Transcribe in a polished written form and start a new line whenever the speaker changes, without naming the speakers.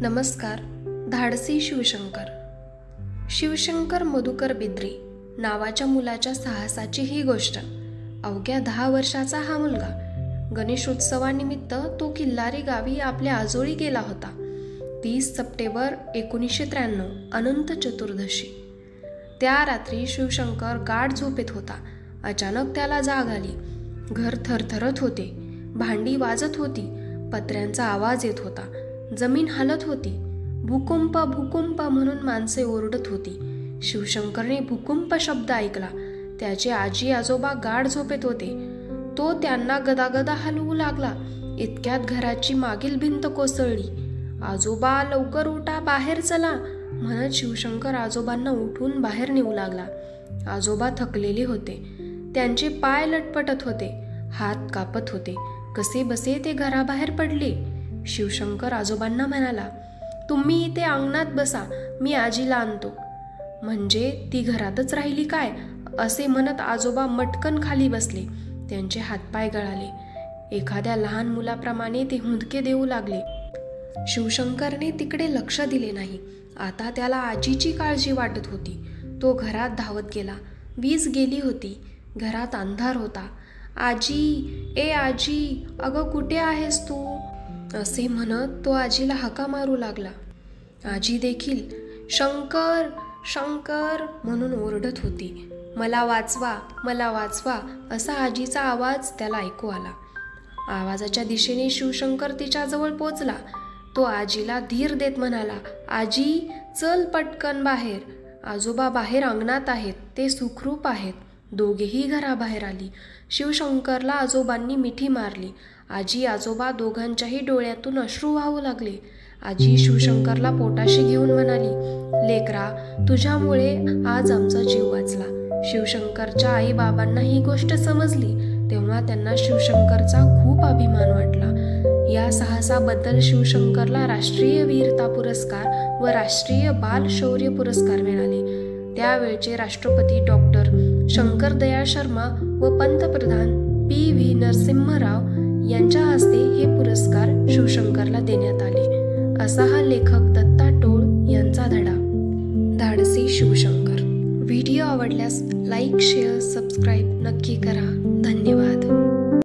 नमस्कार. धाडसी शिवशंकर. शिवशंकर मधुकर बिद्री नावाच्या मुलाच्या साहसाची ही गोष्ट. अवघ्या 10 वर्षाचा हा मुलगा. गणेशोत्सवानिमित्त तो किल्लारी गावी आपल्या आजोळी गेला होता. 30 सप्टेंबर 1993 अनंत चतुर्दशी. त्या रात्री शिवशंकर गाढ झोपेत होता. अचानक त्याला जाग आली. घर थरथरत होते. भांडी वाजत होती. पत्र्यांचा आवाज येत होता. जमीन हलत होती. भूकंप भूकंप म्हणून माणसे ओरडत होती. शिवशंकरने भूकंप शब्द ऐकला. त्याचे आजी आजोबा गाढ झोपेत होते. तो त्यांना गदागदा हलवू लागला. इतक्यात घराची मागील भिंत कोसळली. आजोबा लवकर उठा, बाहेर चला म्हणत शिवशंकर आजोबांना उठून बाहेर नेऊ लागला. आजोबा थकलेले होते. त्यांचे पाय लटपटत होते. हात कापत होते. कसे बसे ते घराबाहेर पडले. शिवशंकर आजोबांना म्हणाला, तुम्ही इथे अंगणात बसा, मी आजीला आणतो. म्हणजे ती घरातच राहिली काय, असे म्हणत आजोबा मटकन खाली बसले. त्यांचे हातपाय गळाले. एखाद्या लहान मुलाप्रमाणे ते हुंदके देऊ लागले. शिवशंकरने तिकडे लक्ष दिले नाही. आता त्याला आजीची काळजी वाटत होती. तो घरात धावत गेला. वीज गेली होती. घरात अंधार होता. आजी, ए आजी, अगं कुठे आहेस तू, असे म्हणत तो आजीला हाका मारू लागला. आजी देखील शंकर शंकर म्हणून ओरडत होती. मला वाचवा, मला वाचवा, असा आजीचा आवाज त्याला ऐकू आला. आवाजाच्या दिशेने शिवशंकर तिच्याजवळ पोचला. तो आजीला धीर देत म्हणाला, आजी चल पटकन बाहेर. आजोबा बाहेर अंगणात आहेत. ते सुखरूप आहेत. दोघेही घराबाहेर आली. शिवशंकरला आजोबांनी मिठी मारली. आजी आजोबा दोघांच्याही डोळ्यातून अश्रू वाहू लागले. आजी शिवशंकरला पोटाशी घेऊन म्हणाली, लेकरा, तुझ्यामुळे आज आमचा जीव वाचला. शिवशंकरच्या आई बाबांना ही गोष्ट समजली. तेव्हा त्यांना शिवशंकरचा खूप अभिमान वाटला. या साहसाबद्दल शिवशंकरला राष्ट्रीय वीरता पुरस्कार व राष्ट्रीय बाल शौर्य पुरस्कार मिळाले. त्यावेळचे राष्ट्रपती डॉक्टर शंकर दयाळ शर्मा व पंतप्रधान PV नरसिंह राव यांच्या हस्ते हे पुरस्कार शिवशंकरला देण्यात आले. असा हा लेखक दत्ता टोळ यांचा धडा. धाडसी शिवशंकर. व्हिडिओ आवडल्यास लाईक, शेअर, सबस्क्राईब नक्की करा. धन्यवाद.